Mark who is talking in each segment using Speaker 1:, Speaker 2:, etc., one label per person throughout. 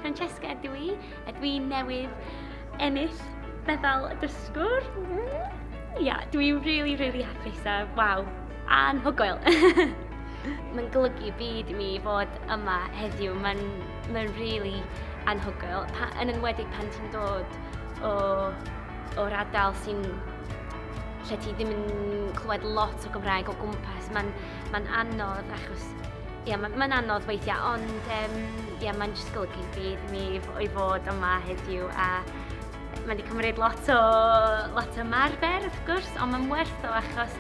Speaker 1: Francesca ydw i, a dwi newydd ennill Medal y Dysgwr. Ia, dwi'n really hapus a waw, anhygoel. Mae'n golygu byd i mi fod yma heddiw, mae'n really anhygoel. Yn enwedig pan ti'n dod o'r ardal lle ti ddim yn clywed lot o Gymraeg o gwmpas. Mae'n anodd achos, ia, mae'n anodd weithiau, ond ia, mae'n jyst golygu byd i mi i fod yma heddiw a mae wedi cymryd lot o ymarfer, wrth gwrs, ond mae'n werth o achos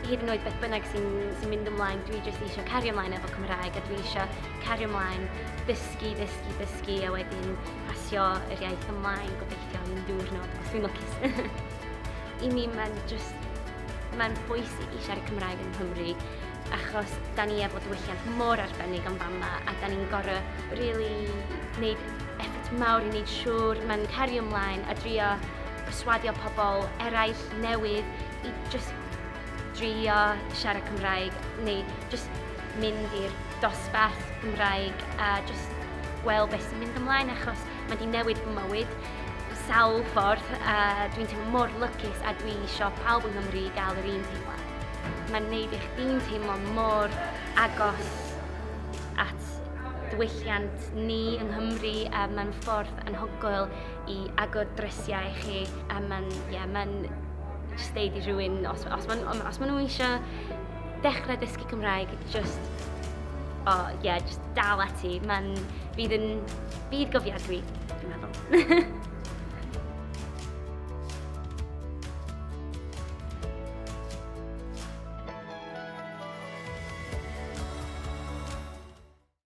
Speaker 1: hyd yn oed beth bynnag sy'n mynd ymlaen, dwi jyst eisiau cario ymlaen efo Cymraeg a dwi eisiau cario ymlaen, dysgu a wedyn pasio yr iaith ymlaen, gobeithio un diwrnod, os dwi'n lwcus. I mi mae'n bwysig i siarad Cymraeg yng Nghymru achos da ni efo diwylliant mor arbennig am fama a da ni'n gorau really wneud effort mawr i wneud siŵr mae'n cario ymlaen a drio perswadio pobl eraill newydd i just drio siarad Cymraeg neu just mynd i'r dosbarth Cymraeg a just gweld beth sy'n mynd ymlaen achos mae di newid fy mywyd sawl ffordd a dwi'n teimlo mor lwcus a dwi eisiau pawb yng Nghymru gael yr un teimlad. Mae'n neud i chdi'n teimlo mor agos at diwylliant ni yng Nghymru a mae'n ffordd anhygoel i agor drysiau i chi a mae'n just deud i rhywun, os maen nhw eisiau dechrau dysgu Cymraeg, just dal ati, fydd gofiadwy, dwi'n meddwl.